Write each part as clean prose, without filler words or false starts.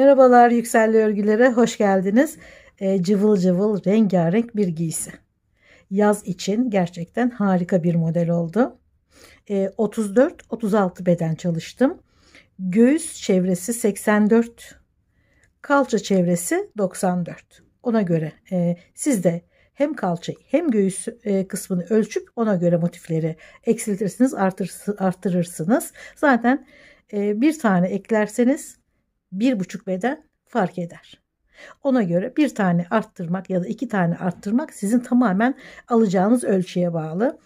Merhabalar Yükselli Örgülere hoş geldiniz. Cıvıl cıvıl rengarenk bir giysi. Yaz için gerçekten harika bir model oldu. 34-36 beden çalıştım. Göğüs çevresi 84, kalça çevresi 94. Ona göre siz de hem kalçayı hem göğüs kısmını ölçüp ona göre motifleri eksiltirsiniz, artırırsınız. Zaten bir tane eklerseniz 1,5 beden fark eder. Ona göre bir tane arttırmak ya da iki tane arttırmak sizin tamamen alacağınız ölçüye bağlı.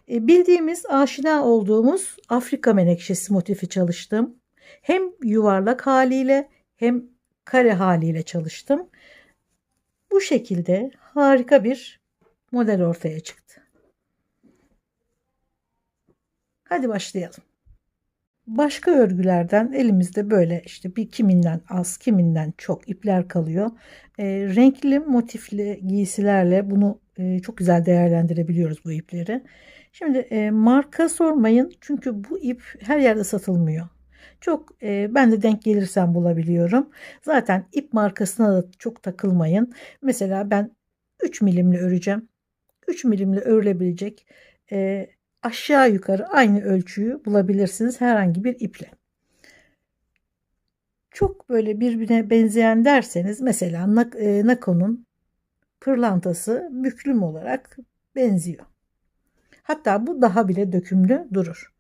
Bildiğimiz, aşina olduğumuz Afrika menekşesi motifi çalıştım. Hem yuvarlak haliyle hem kare haliyle çalıştım. Bu şekilde harika bir model ortaya çıktı. Hadi başlayalım. Başka örgülerden elimizde böyle işte bir kiminden az kiminden çok ipler kalıyor. Renkli motifli giysilerle bunu çok güzel değerlendirebiliyoruz bu ipleri. Şimdi marka sormayın çünkü bu ip her yerde satılmıyor. Çok ben de denk gelirsem bulabiliyorum. Zaten ip markasına da çok takılmayın. Mesela ben 3 milimli öreceğim. 3 milimle örülebilecek aşağı yukarı aynı ölçüyü bulabilirsiniz herhangi bir iple. Çok böyle birbirine benzeyen derseniz mesela Nako'nun pırlantası büklüm olarak benziyor. Hatta bu daha bile dökümlü durur.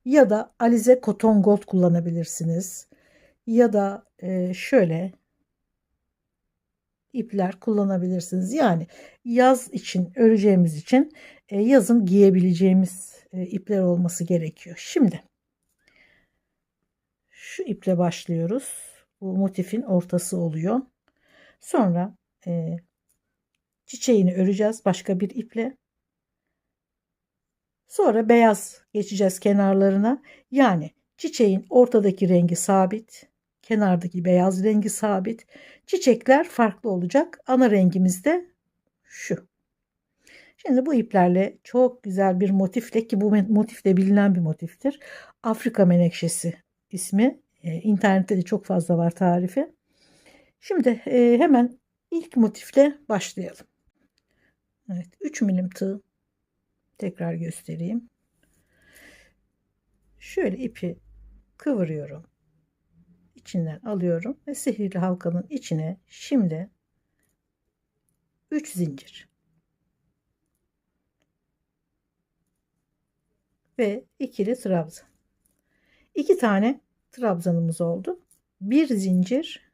Ya da Alize Cotton Gold kullanabilirsiniz. Ya da şöyle ipler kullanabilirsiniz. Yani yaz için öreceğimiz için yazın giyebileceğimiz ipler olması gerekiyor. Şimdi şu iple başlıyoruz. Bu motifin ortası oluyor. Sonra çiçeğini öreceğiz başka bir iple. Sonra beyaz geçeceğiz kenarlarına. Yani çiçeğin ortadaki rengi sabit. Kenardaki beyaz rengi sabit. Çiçekler farklı olacak. Ana rengimiz de şu. Şimdi bu iplerle çok güzel bir motifle, ki bu motif de bilinen bir motiftir. Afrika menekşesi ismi. İnternette de çok fazla var tarifi. Şimdi hemen ilk motifle başlayalım. Evet, 3 milim tığ tekrar göstereyim. Şöyle ipi kıvırıyorum. İçinden alıyorum ve sihirli halkanın içine şimdi 3 zincir ve ikili trabzan. 2 tane trabzanımız oldu. Bir zincir,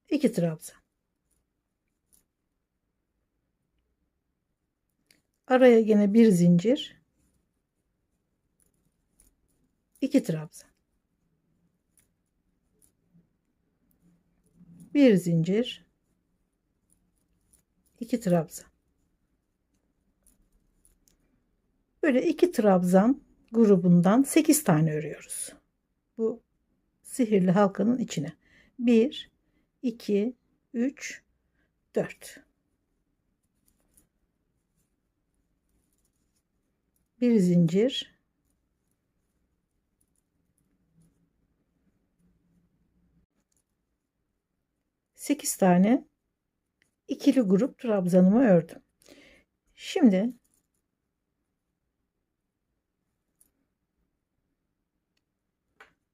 2 trabzan. Araya yine bir zincir, 2 trabzan. Bir zincir, 2 trabzan. Böyle 2 trabzan grubundan 8 tane örüyoruz. Bu sihirli halkanın içine. 1, 2, 3, 4. Bir zincir, 8 tane ikili grup trabzanımı ördüm. Şimdi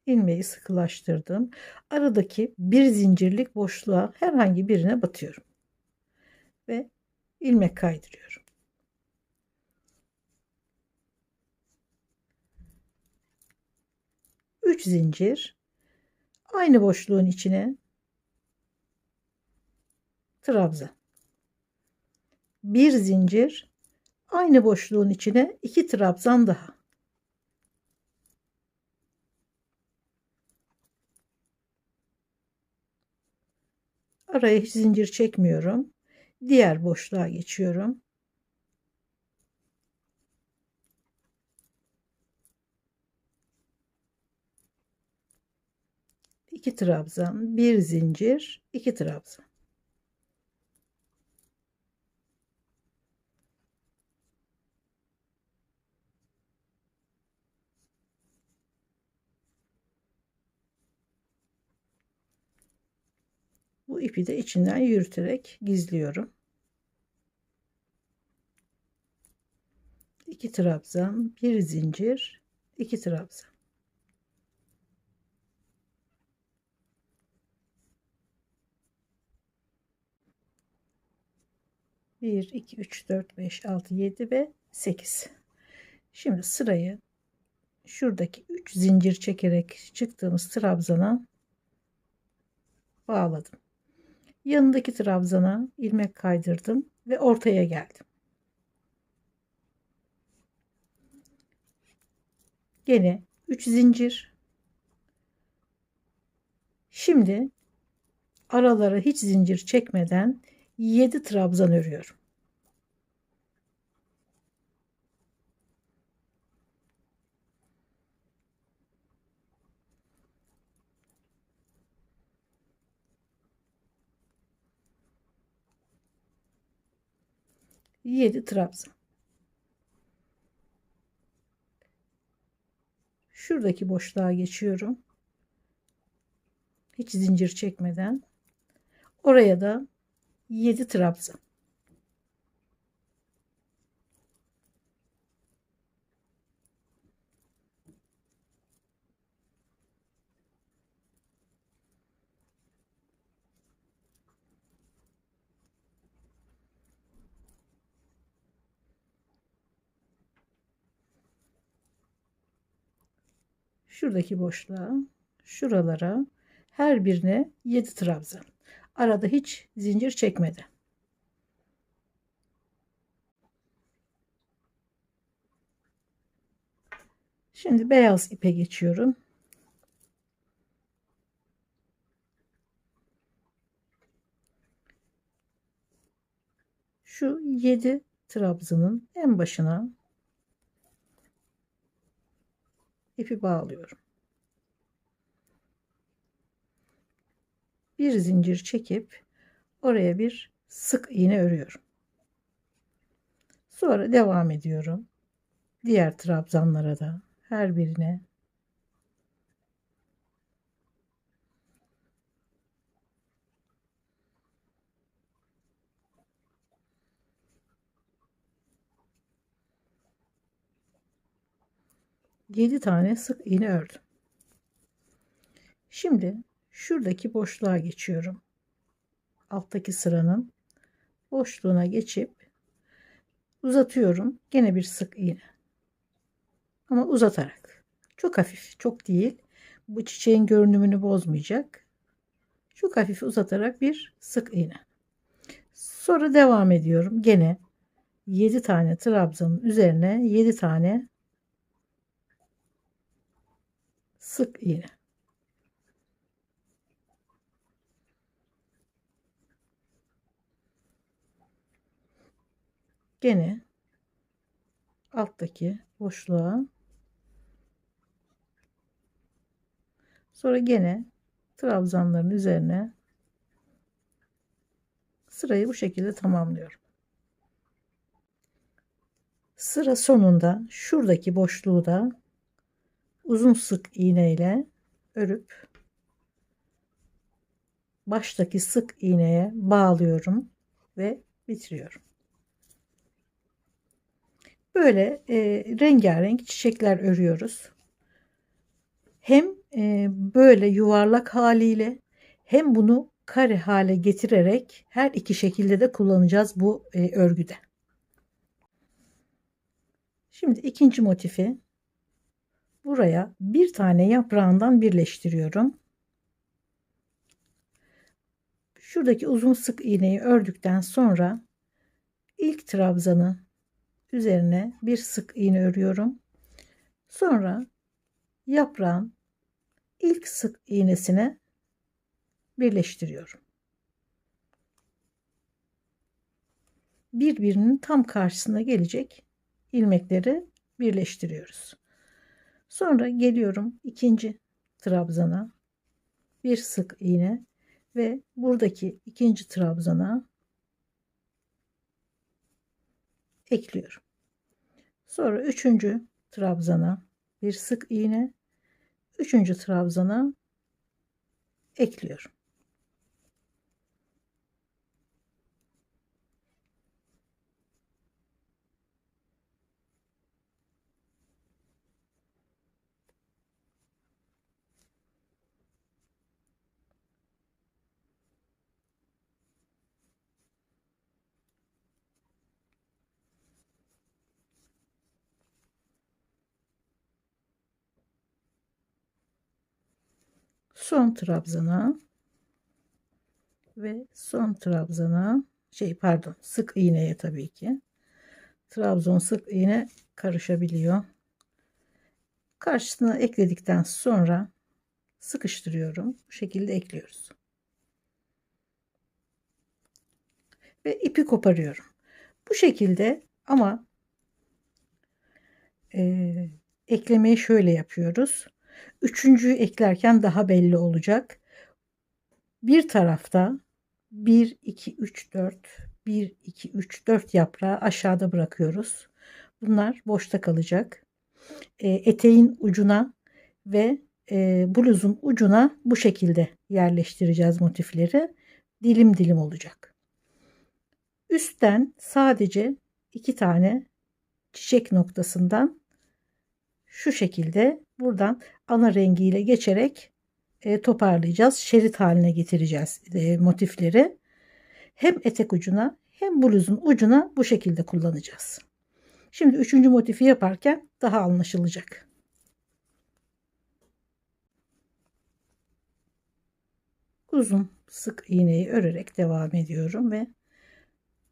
ilmeği sıkılaştırdım. Aradaki bir zincirlik boşluğa herhangi birine batıyorum ve ilmek kaydırıyorum. Üç zincir, aynı boşluğun içine trabzan. Bir zincir, aynı boşluğun içine 2 trabzan daha. Araya hiç zincir çekmiyorum. Diğer boşluğa geçiyorum. İki trabzan, bir zincir, 2 trabzan. Bu ipi de içinden yürüterek gizliyorum. 2 trabzan, 1 zincir, 2 trabzan. Bir, iki, üç, dört, beş, altı, yedi ve 8. Şimdi sırayı şuradaki 3 zincir çekerek çıktığımız trabzana bağladım. Yanındaki trabzana ilmek kaydırdım ve ortaya geldim. Gene 3 zincir. Şimdi aralara hiç zincir çekmeden 7 trabzan örüyorum. Yedi trabzan. Şuradaki boşluğa geçiyorum. Hiç zincir çekmeden. Oraya da 7 trabzan. Şuradaki boşluğa, şuralara, her birine 7 trabzan. Arada hiç zincir çekmeden. Şimdi beyaz ipe geçiyorum. Şu 7 trabzanın en başına ipi bağlıyorum. Bir zincir çekip oraya bir sık iğne örüyorum. Sonra devam ediyorum. Diğer trabzanlara da her birine 7 tane sık iğne ördüm. Şimdi şuradaki boşluğa geçiyorum. Alttaki sıranın boşluğuna geçip uzatıyorum. Gene bir sık iğne. Ama uzatarak. Çok hafif, çok değil. Bu çiçeğin görünümünü bozmayacak. Çok hafif uzatarak bir sık iğne. Sonra devam ediyorum. Gene 7 tane trabzanın üzerine 7 tane sık iğne. Gene alttaki boşluğa, sonra gene trabzanların üzerine sırayı bu şekilde tamamlıyorum. Sıra sonunda şuradaki boşluğu da uzun sık iğne ile örüp baştaki sık iğneye bağlıyorum ve bitiriyorum. Böyle rengarenk çiçekler örüyoruz. Hem böyle yuvarlak haliyle hem bunu kare hale getirerek her iki şekilde de kullanacağız bu örgüde. Şimdi ikinci motifi buraya bir tane yaprağından birleştiriyorum. Şuradaki uzun sık iğneyi ördükten sonra ilk trabzanı üzerine bir sık iğne örüyorum. Sonra yaprağın ilk sık iğnesine birleştiriyorum. Birbirinin tam karşısına gelecek ilmekleri birleştiriyoruz. Sonra geliyorum ikinci trabzana bir sık iğne ve buradaki ikinci trabzana ekliyorum. Sonra üçüncü trabzana bir sık iğne, üçüncü trabzana ekliyorum. son trabzana ve son trabzana, sık iğneye, tabii ki trabzon sık iğne karışabiliyor. Karşısına ekledikten sonra sıkıştırıyorum. Bu şekilde ekliyoruz. Ve ipi koparıyorum. Bu şekilde, ama eklemeyi şöyle yapıyoruz. Üçüncüyü eklerken daha belli olacak. Bir tarafta 1 2 3 4 1 2 3 4 yaprağı aşağıda bırakıyoruz. Bunlar boşta kalacak. Eteğin ucuna ve bluzun ucuna bu şekilde yerleştireceğiz motifleri. Dilim dilim olacak. Üstten sadece 2 tane çiçek noktasından şu şekilde buradan ana rengiyle geçerek toparlayacağız. Şerit haline getireceğiz motifleri. Hem etek ucuna hem bluzun ucuna bu şekilde kullanacağız. Şimdi üçüncü motifi yaparken daha anlaşılacak. Uzun sık iğneyi örerek devam ediyorum ve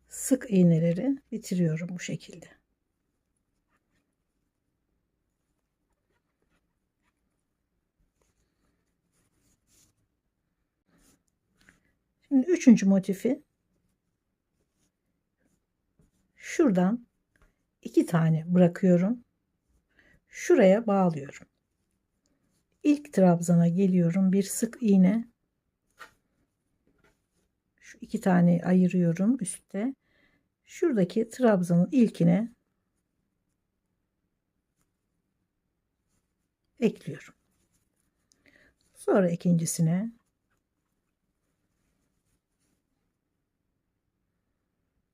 sık iğneleri bitiriyorum bu şekilde. Şimdi üçüncü motifi şuradan 2 tane bırakıyorum. Şuraya bağlıyorum. İlk trabzana geliyorum. Bir sık iğne. Şu 2 tane ayırıyorum üstte. Şuradaki trabzanın ilkine ekliyorum. Sonra ikincisine,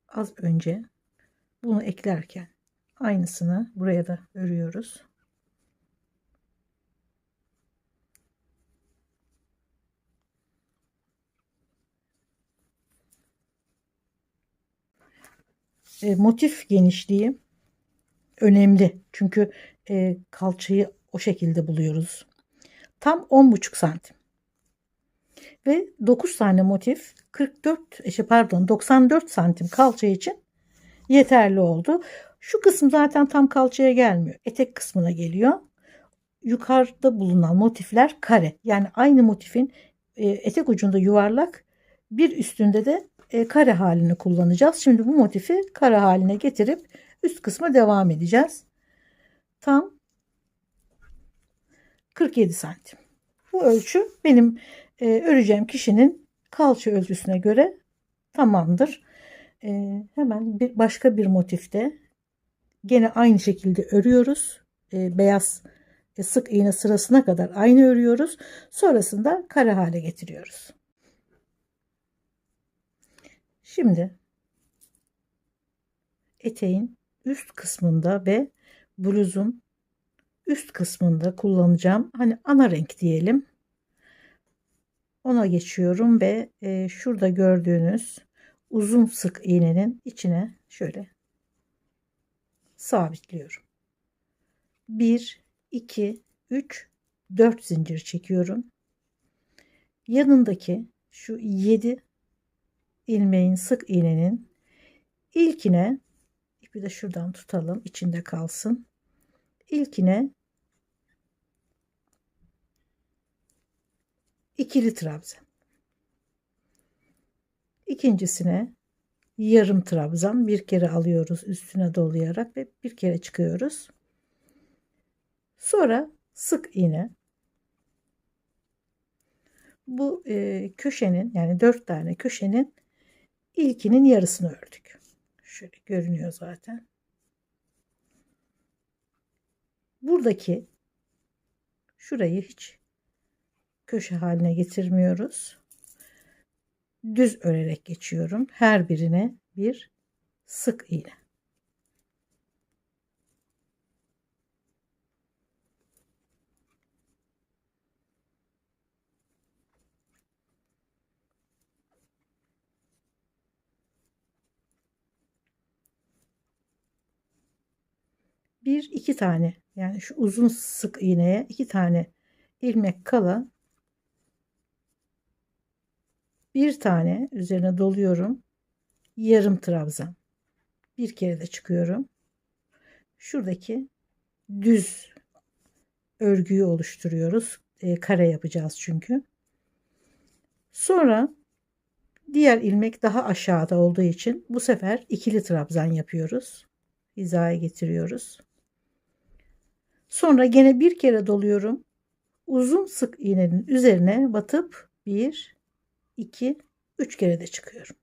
az önce bunu eklerken aynısını buraya da örüyoruz. Motif genişliği önemli. Çünkü kalçayı o şekilde buluyoruz. Tam 10,5 santim. Ve 9 tane motif 94 santim kalça için yeterli oldu. Şu kısım zaten tam kalçaya gelmiyor. Etek kısmına geliyor. Yukarıda bulunan motifler kare. Yani aynı motifin etek ucunda yuvarlak, bir üstünde de kare halini kullanacağız. Şimdi bu motifi kare haline getirip üst kısma devam edeceğiz. Tam 47 santim. Bu ölçü benim öreceğim kişinin kalça ölçüsüne göre tamamdır. Hemen başka bir motifte gene aynı şekilde örüyoruz. Beyaz sık iğne sırasına kadar aynı örüyoruz. Sonrasında kare hale getiriyoruz. Şimdi eteğin üst kısmında ve bluzun üst kısmında kullanacağım, hani ana renk diyelim, ona geçiyorum ve şurada gördüğünüz uzun sık iğnenin içine şöyle sabitliyorum. 1 2 3 4 zincir çekiyorum. Yanındaki şu 7 ilmeğin, sık iğnenin ilkine, ipi de şuradan tutalım, içinde kalsın. İlkine ikili trabzan. İkincisine yarım trabzan, bir kere alıyoruz üstüne dolayarak ve bir kere çıkıyoruz. Sonra sık iğne. Bu köşenin, yani 4 tane köşenin ilkinin yarısını ördük. Şöyle görünüyor zaten. Buradaki şurayı hiç köşe haline getirmiyoruz. Düz örerek geçiyorum. Her birine bir sık iğne. Bir iki tane, yani şu uzun sık iğneye 2 tane ilmek kala Bir tane üzerine doluyorum. Yarım trabzan. Bir kere de çıkıyorum. Şuradaki düz örgüyü oluşturuyoruz. Kare yapacağız çünkü. Sonra diğer ilmek daha aşağıda olduğu için bu sefer ikili trabzan yapıyoruz. Hizaya getiriyoruz. Sonra gene bir kere doluyorum. Uzun sık iğnenin üzerine batıp 1, 2, 3 kere de çıkıyorum.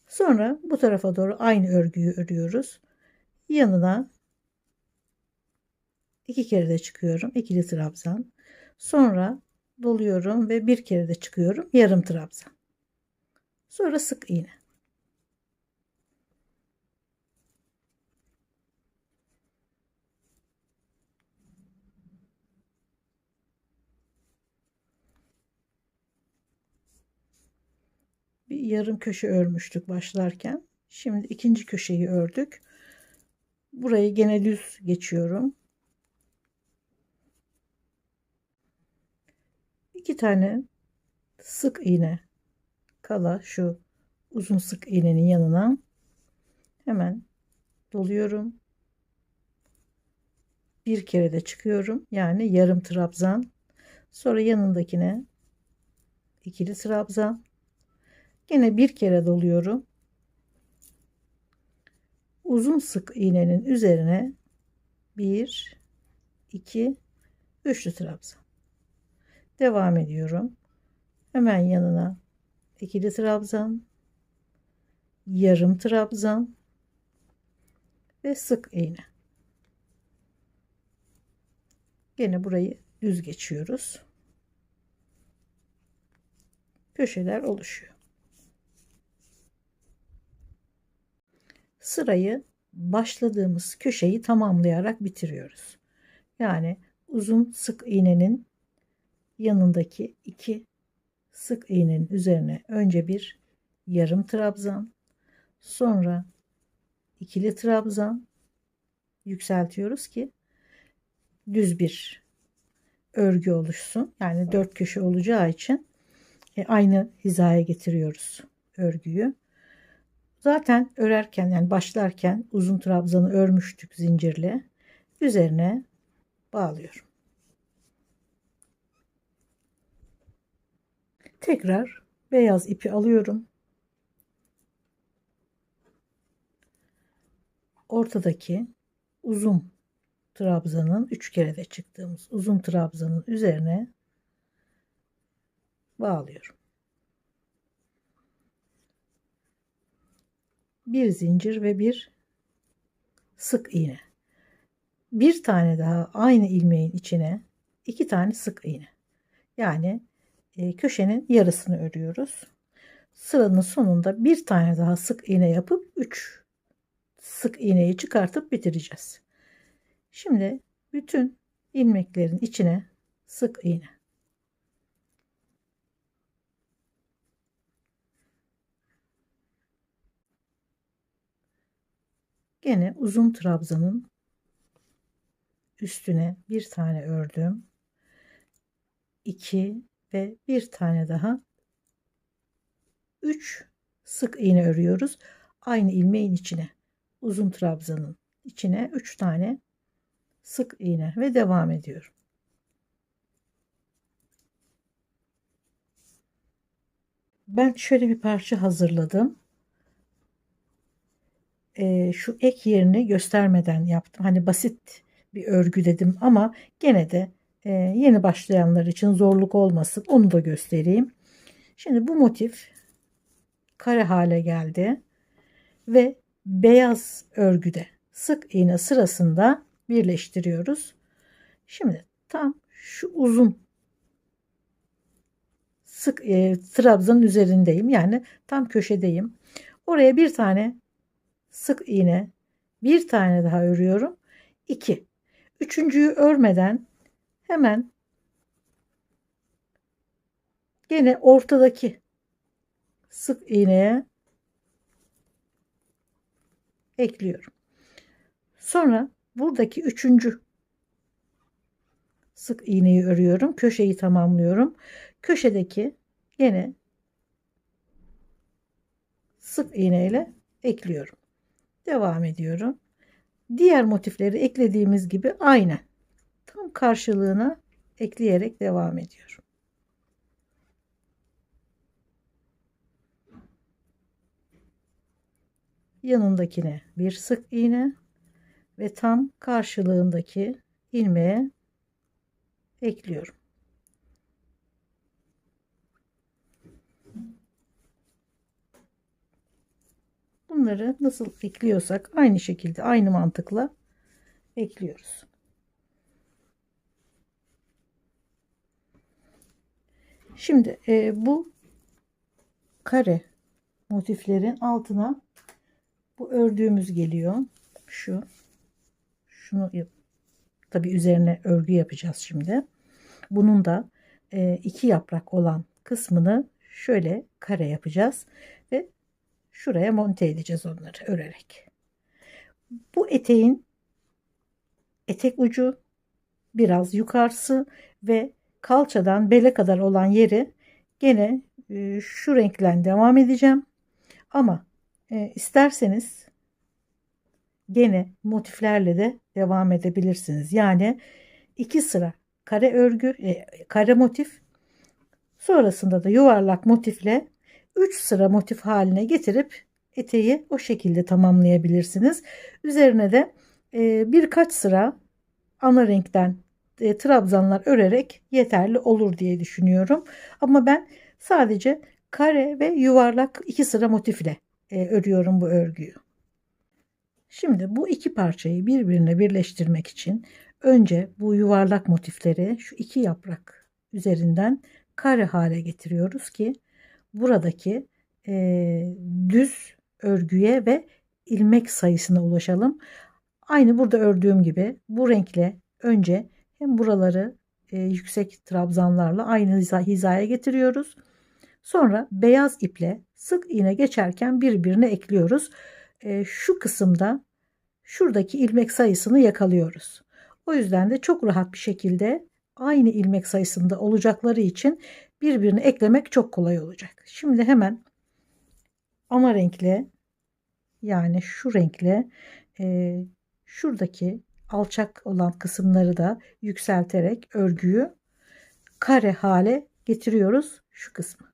Sonra bu tarafa doğru aynı örgüyü örüyoruz. Yanına 2 kere de çıkıyorum. İkili trabzan. Sonra doluyorum ve bir kere de çıkıyorum. Yarım trabzan. Sonra sık iğne. Bir yarım köşe örmüştük başlarken. Şimdi ikinci köşeyi ördük. Burayı gene düz geçiyorum. 2 tane sık iğne kala şu uzun sık iğnenin yanına hemen doluyorum. Bir kere de çıkıyorum. Yani yarım trabzan. Sonra yanındakine ikili trabzan. Yine bir kere doluyorum. Uzun sık iğnenin üzerine 1, 2, üçlü trabzan. Devam ediyorum. Hemen yanına ikili trabzan, yarım trabzan ve sık iğne. Yine burayı düz geçiyoruz. Köşeler oluşuyor. Sırayı başladığımız köşeyi tamamlayarak bitiriyoruz. Yani uzun sık iğnenin yanındaki 2 sık iğnenin üzerine önce bir yarım trabzan, sonra ikili trabzan yükseltiyoruz ki düz bir örgü oluşsun. Yani 4 köşe olacağı için aynı hizaya getiriyoruz örgüyü. Zaten örerken yani başlarken uzun trabzanı örmüştük zincirle. Üzerine bağlıyorum. Tekrar beyaz ipi alıyorum. Ortadaki uzun trabzanın 3 kere de çıktığımız uzun trabzanın üzerine bağlıyorum. Bir zincir ve bir sık iğne. Bir tane daha aynı ilmeğin içine 2 tane sık iğne. Yani köşenin yarısını örüyoruz. Sıranın sonunda bir tane daha sık iğne yapıp 3 sık iğneyi çıkartıp bitireceğiz. Şimdi bütün ilmeklerin içine sık iğne. Gene uzun trabzanın üstüne bir tane ördüm. 2 ve bir tane daha 3 sık iğne örüyoruz. Aynı ilmeğin içine uzun trabzanın içine 3 tane sık iğne ve devam ediyorum. Ben şöyle bir parça hazırladım. Şu ek yerini göstermeden yaptım. Hani basit bir örgü dedim ama gene de yeni başlayanlar için zorluk olmasın. Onu da göstereyim. Şimdi bu motif kare hale geldi ve beyaz örgüde sık iğne sırasında birleştiriyoruz. Şimdi tam şu uzun sık trabzanın üzerindeyim. Yani tam köşedeyim. Oraya bir tane sık iğne, bir tane daha örüyorum. 2. Üçüncüyü örmeden hemen gene ortadaki sık iğneye ekliyorum. Sonra buradaki üçüncü sık iğneyi örüyorum. Köşeyi tamamlıyorum. Köşedeki yine sık iğne ile ekliyorum. Devam ediyorum. Diğer motifleri eklediğimiz gibi aynı. Tam karşılığına ekleyerek devam ediyorum. Yanındakine bir sık iğne ve tam karşılığındaki ilmeğe ekliyorum. Bunları nasıl ekliyorsak aynı şekilde, aynı mantıkla ekliyoruz. Şimdi bu kare motiflerin altına bu ördüğümüz geliyor. Şunu tabii üzerine örgü yapacağız şimdi. Bunun da iki yaprak olan kısmını şöyle kare yapacağız ve şuraya monte edeceğiz onları örerek. Bu eteğin etek ucu biraz yukarısı ve kalçadan bele kadar olan yeri gene şu renkle devam edeceğim. Ama isterseniz gene motiflerle de devam edebilirsiniz. Yani 2 sıra kare örgü, kare motif, sonrasında da yuvarlak motifle 3 sıra motif haline getirip eteği o şekilde tamamlayabilirsiniz. Üzerine de birkaç sıra ana renkten trabzanlar örerek yeterli olur diye düşünüyorum. Ama ben sadece kare ve yuvarlak 2 sıra motifle örüyorum bu örgüyü. Şimdi bu iki parçayı birbirine birleştirmek için önce bu yuvarlak motifleri şu iki yaprak üzerinden kare hale getiriyoruz ki buradaki düz örgüye ve ilmek sayısına ulaşalım. Aynı burada ördüğüm gibi bu renkle önce hem buraları yüksek trabzanlarla aynı hizaya getiriyoruz. Sonra beyaz iple sık iğne geçerken birbirine ekliyoruz. Şu kısımda şuradaki ilmek sayısını yakalıyoruz. O yüzden de çok rahat bir şekilde aynı ilmek sayısında olacakları için birbirine eklemek çok kolay olacak. Şimdi hemen ana renkle, yani şu renkle şuradaki alçak olan kısımları da yükselterek örgüyü kare hale getiriyoruz şu kısmı.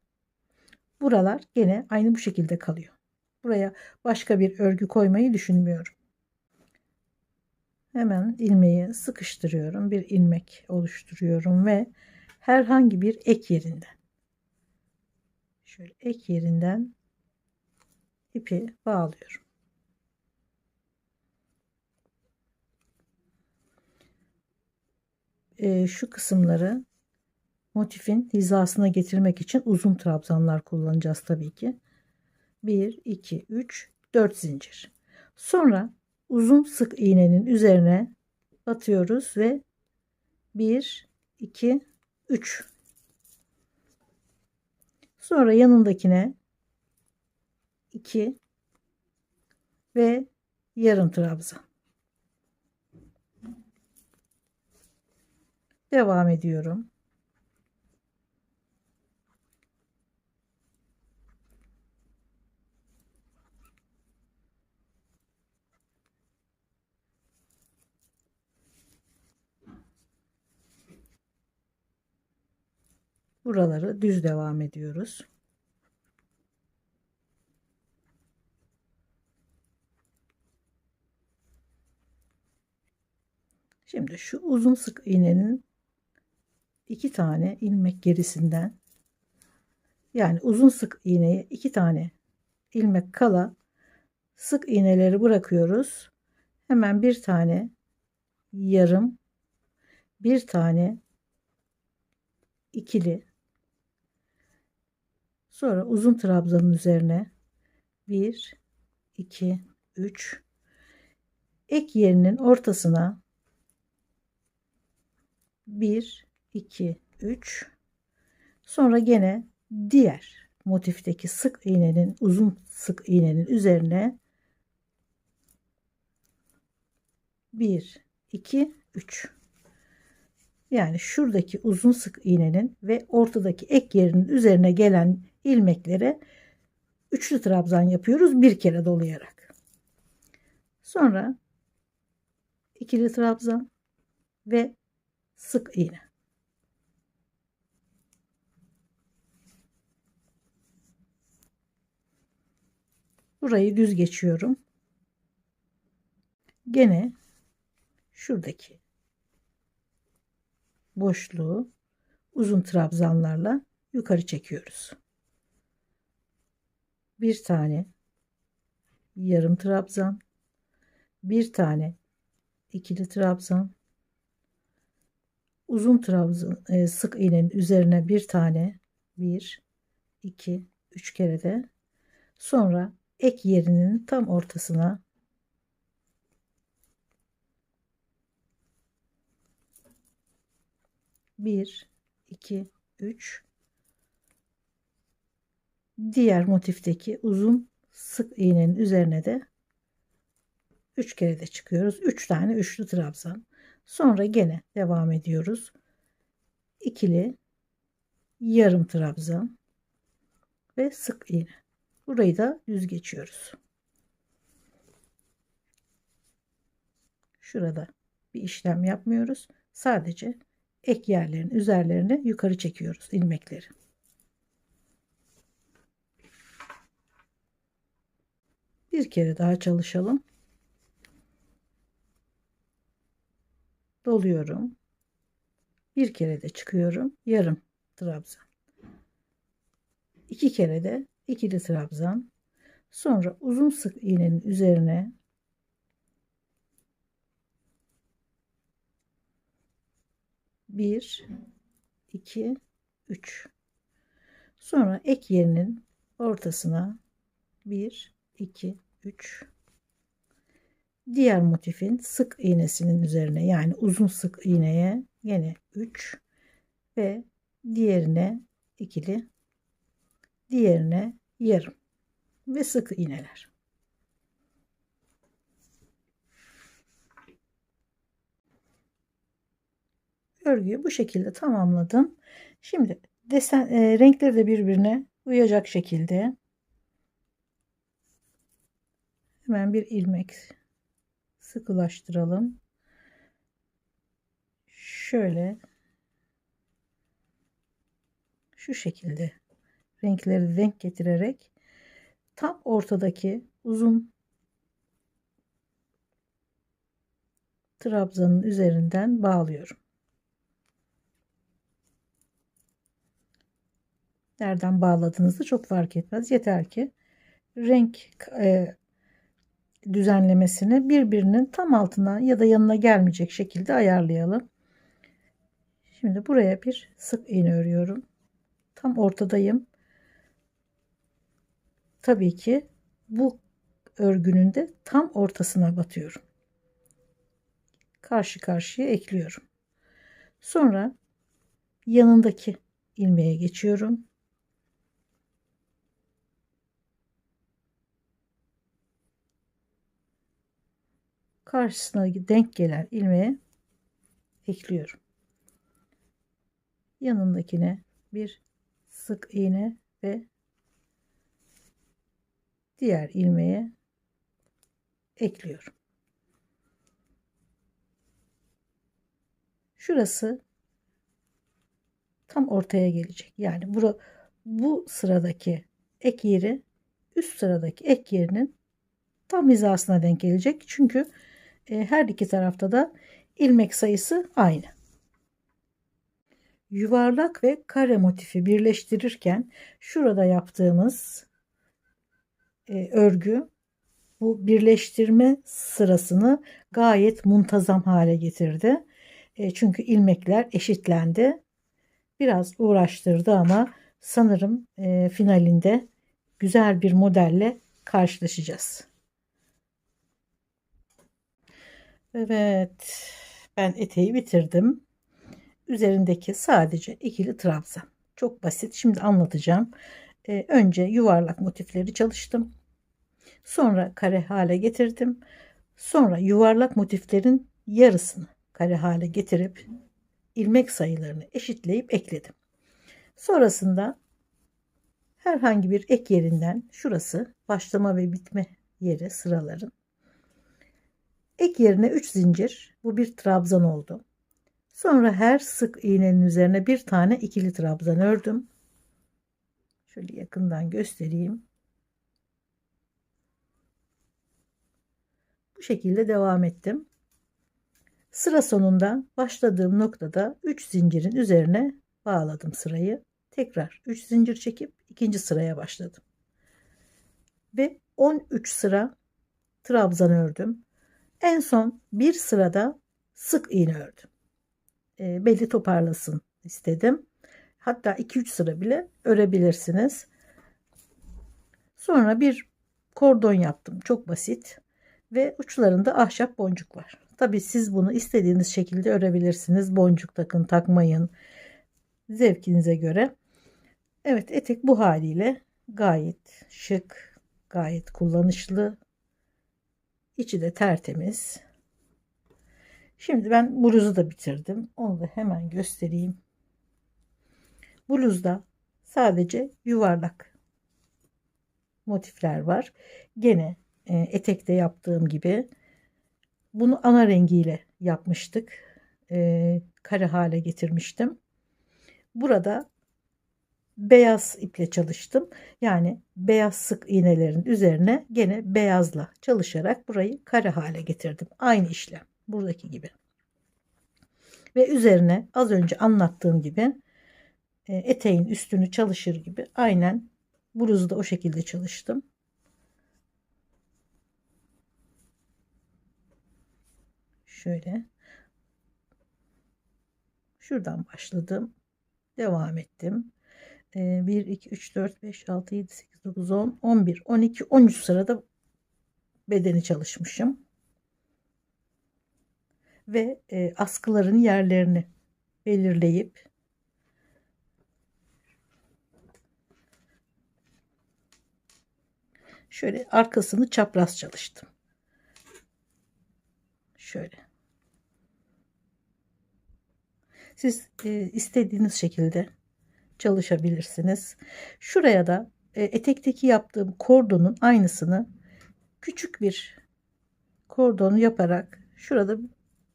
Buralar gene aynı bu şekilde kalıyor. Buraya başka bir örgü koymayı düşünmüyorum. Hemen ilmeği sıkıştırıyorum. Bir ilmek oluşturuyorum ve herhangi bir ek yerinden, şöyle ek yerinden ipi bağlıyorum. Şu kısımları motifin hizasına getirmek için uzun trabzanlar kullanacağız tabii ki. 1, 2, 3, 4 zincir. Sonra uzun sık iğnenin üzerine batıyoruz ve 1, 2, 3. Sonra yanındakine 2 ve yarım trabzan. Devam ediyorum. Buraları düz devam ediyoruz. Şimdi şu uzun sık iğnenin 2 tane ilmek gerisinden, yani uzun sık iğneye 2 tane ilmek kala sık iğneleri bırakıyoruz. Hemen bir tane yarım, bir tane ikili, sonra uzun trabzanın üzerine 1, 2, 3, ek yerinin ortasına 1, 2, 3, sonra gene diğer motifteki sık iğnenin, uzun sık iğnenin üzerine 1, 2, 3. Yani şuradaki uzun sık iğnenin ve ortadaki ek yerinin üzerine gelen ilmeklere üçlü trabzan yapıyoruz bir kere dolayarak. Sonra ikili trabzan ve sık iğne. Burayı düz geçiyorum. Gene şuradaki boşluğu uzun trabzanlarla yukarı çekiyoruz. Bir tane yarım trabzan, bir tane ikili trabzan, uzun trabzan sık iğnenin üzerine bir tane, 1 2 3 kere de, sonra ek yerinin tam ortasına bir, iki, üç, diğer motifteki uzun sık iğnenin üzerine de 3 kere de çıkıyoruz. 3 tane üçlü trabzan. Sonra gene devam ediyoruz. İkili yarım trabzan ve sık iğne. Burayı da düz geçiyoruz. Şurada bir işlem yapmıyoruz. Sadece ek yerlerin üzerlerine yukarı çekiyoruz ilmekleri. Bir kere daha çalışalım. Doluyorum. Bir kere de çıkıyorum. Yarım trabzan. 2 kere de ikili trabzan. Sonra uzun sık iğnenin üzerine bir, iki, üç. Sonra ek yerinin ortasına 1, 2, 3. Diğer motifin sık iğnesinin üzerine, yani uzun sık iğneye yine 3 ve diğerine ikili, diğerine yarım ve sık iğneler. Örgüyü bu şekilde tamamladım. Şimdi renkleri de birbirine uyacak şekilde hemen bir ilmek sıkılaştıralım. Şöyle şu şekilde renkleri denk getirerek tam ortadaki uzun trabzanın üzerinden bağlıyorum. Nereden bağladığınızda çok fark etmez. Yeter ki renk düzenlemesini birbirinin tam altına ya da yanına gelmeyecek şekilde ayarlayalım. Şimdi buraya bir sık iğne örüyorum. Tam ortadayım. Tabii ki bu örgünün de tam ortasına batıyorum. Karşı karşıya ekliyorum. Sonra yanındaki ilmeğe geçiyorum. Karşısına denk gelen ilmeğe ekliyorum. Yanındakine bir sık iğne ve diğer ilmeğe ekliyorum. Şurası tam ortaya gelecek. Yani bu sıradaki ek yeri üst sıradaki ek yerinin tam hizasına denk gelecek. Çünkü her iki tarafta da ilmek sayısı aynı. Yuvarlak ve kare motifi birleştirirken şurada yaptığımız örgü bu birleştirme sırasını gayet muntazam hale getirdi. Çünkü ilmekler eşitlendi. Biraz uğraştırdı ama sanırım finalinde güzel bir modelle karşılaşacağız. Evet, ben eteği bitirdim. Üzerindeki sadece ikili trabzan. Çok basit. Şimdi anlatacağım. Önce yuvarlak motifleri çalıştım. Sonra kare hale getirdim. Sonra yuvarlak motiflerin yarısını kare hale getirip ilmek sayılarını eşitleyip ekledim. Sonrasında herhangi bir ek yerinden, şurası başlama ve bitme yeri sıraların, ek yerine 3 zincir, bu bir trabzan oldu. Sonra her sık iğnenin üzerine bir tane ikili trabzan ördüm. Şöyle yakından göstereyim. Bu şekilde devam ettim. Sıra sonunda başladığım noktada 3 zincirin üzerine bağladım sırayı. Tekrar 3 zincir çekip ikinci sıraya başladım. Ve 13 sıra trabzan ördüm. En son bir sırada sık iğne ördüm. Belli toparlasın istedim. Hatta 2-3 sıra bile örebilirsiniz. Sonra bir kordon yaptım. Çok basit. Ve uçlarında ahşap boncuk var. Tabi siz bunu istediğiniz şekilde örebilirsiniz. Boncuk takın, takmayın. Zevkinize göre. Evet, etek bu haliyle gayet şık, gayet kullanışlı. İçi de tertemiz. Şimdi ben bluzu da bitirdim. Onu da hemen göstereyim. Bluzda sadece yuvarlak motifler var. Gene etekte yaptığım gibi bunu ana rengiyle yapmıştık. Kare hale getirmiştim. Burada beyaz iple çalıştım. Yani beyaz sık iğnelerin üzerine gene beyazla çalışarak burayı kare hale getirdim. Aynı işlem buradaki gibi. Ve üzerine az önce anlattığım gibi eteğin üstünü çalışır gibi aynen bluzu da o şekilde çalıştım. Şöyle şuradan başladım, devam ettim. 1 2 3 4 5 6 7 8 9 10 11 12 13 sırada bedeni çalışmışım ve askıların yerlerini belirleyip şöyle arkasını çapraz çalıştım. Şöyle. Siz istediğiniz şekilde çalışabilirsiniz. Şuraya da etekteki yaptığım kordonun aynısını küçük bir kordon yaparak şurada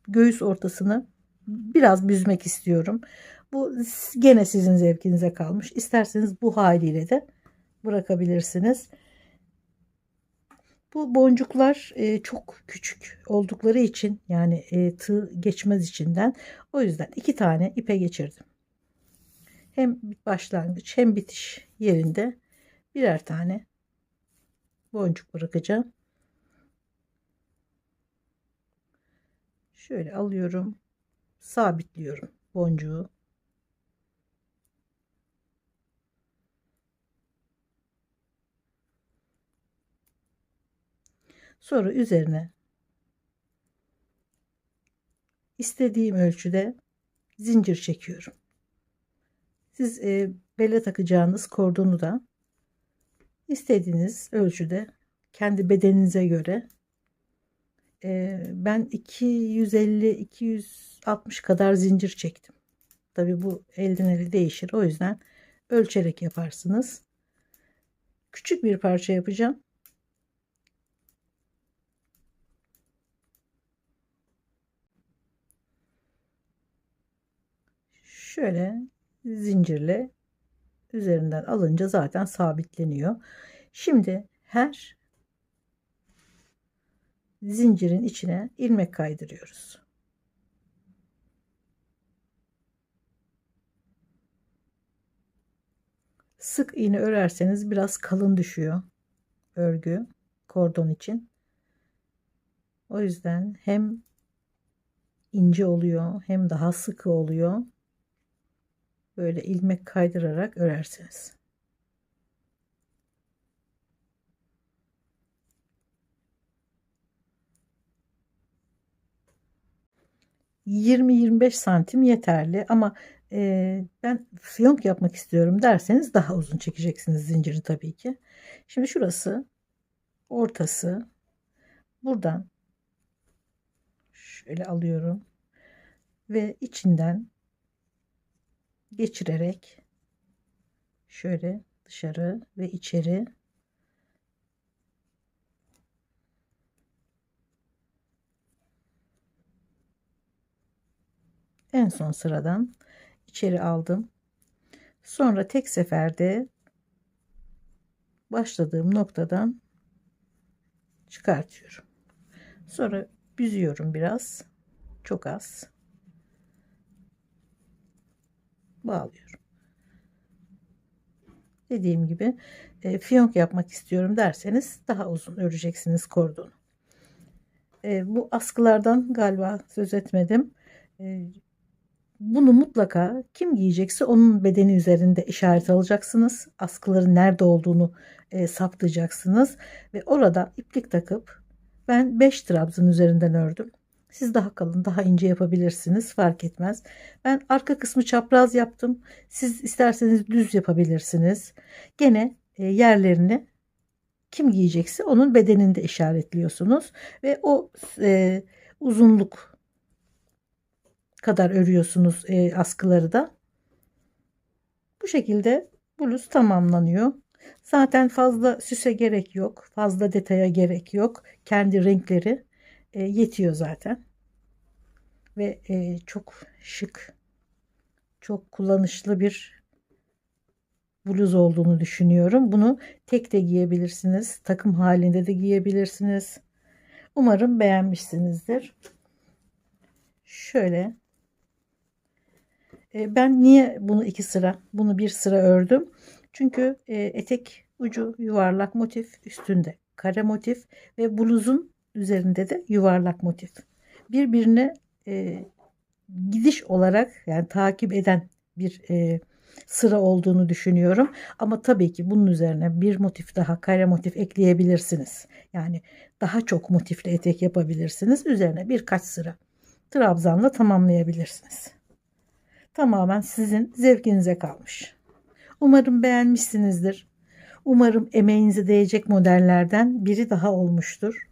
göğüs ortasını biraz büzmek istiyorum. Bu gene sizin zevkinize kalmış. İsterseniz bu haliyle de bırakabilirsiniz. Bu boncuklar çok küçük oldukları için, yani tığ geçmez içinden. O yüzden 2 tane ipe geçirdim. Hem başlangıç hem bitiş yerinde birer tane boncuk bırakacağım. Şöyle alıyorum, sabitliyorum boncuğu. Sonra üzerine istediğim ölçüde zincir çekiyorum. Siz bele takacağınız kordonu da istediğiniz ölçüde kendi bedeninize göre, ben 250-260 kadar zincir çektim. Tabi bu elden ele değişir. O yüzden ölçerek yaparsınız. Küçük bir parça yapacağım. Şöyle zincirle üzerinden alınca zaten sabitleniyor. Şimdi her zincirin içine ilmek kaydırıyoruz. Sık iğne örerseniz biraz kalın düşüyor örgü kordon için. O yüzden hem ince oluyor hem daha sıkı oluyor. Böyle ilmek kaydırarak örersiniz. ...20-25 santim yeterli ama ben fiyonk yapmak istiyorum derseniz daha uzun çekeceksiniz zinciri tabii ki. Şimdi şurası ortası, buradan şöyle alıyorum ve içinden geçirerek şöyle dışarı ve içeri en son sıradan içeri aldım. Sonra tek seferde başladığım noktadan çıkartıyorum. Sonra büzüyorum biraz. Çok az. Bağlıyorum. Dediğim gibi fiyonk yapmak istiyorum derseniz daha uzun öreceksiniz kordonu. Bu askılardan galiba söz etmedim. Bunu mutlaka kim giyecekse onun bedeni üzerinde işaret alacaksınız. Askıların nerede olduğunu saptayacaksınız. Ve orada iplik takıp ben 5 trabzan üzerinden ördüm. Siz daha kalın, daha ince yapabilirsiniz. Fark etmez. Ben arka kısmı çapraz yaptım. Siz isterseniz düz yapabilirsiniz. Gene yerlerini kim giyecekse onun bedeninde işaretliyorsunuz. Ve o uzunluk kadar örüyorsunuz askıları da. Bu şekilde bluz tamamlanıyor. Zaten fazla süse gerek yok. Fazla detaya gerek yok. Kendi renkleri yetiyor zaten. Ve çok şık, çok kullanışlı bir bluz olduğunu düşünüyorum. Bunu tek de giyebilirsiniz. Takım halinde de giyebilirsiniz. Umarım beğenmişsinizdir. Şöyle. Ben niye bunu 2 sıra, bunu 1 sıra ördüm? Çünkü etek ucu yuvarlak motif, üstünde kare motif ve bluzun üzerinde de yuvarlak motif. Birbirine gidiş olarak yani takip eden bir sıra olduğunu düşünüyorum. Ama tabii ki bunun üzerine bir motif daha kare motif ekleyebilirsiniz. Yani daha çok motifli etek yapabilirsiniz. Üzerine birkaç sıra trabzanla tamamlayabilirsiniz. Tamamen sizin zevkinize kalmış. Umarım beğenmişsinizdir. Umarım emeğinize değecek modellerden biri daha olmuştur.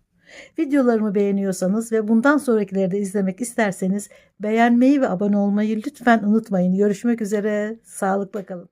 Videolarımı beğeniyorsanız ve bundan sonrakileri de izlemek isterseniz beğenmeyi ve abone olmayı lütfen unutmayın. Görüşmek üzere. Sağlıkla kalın.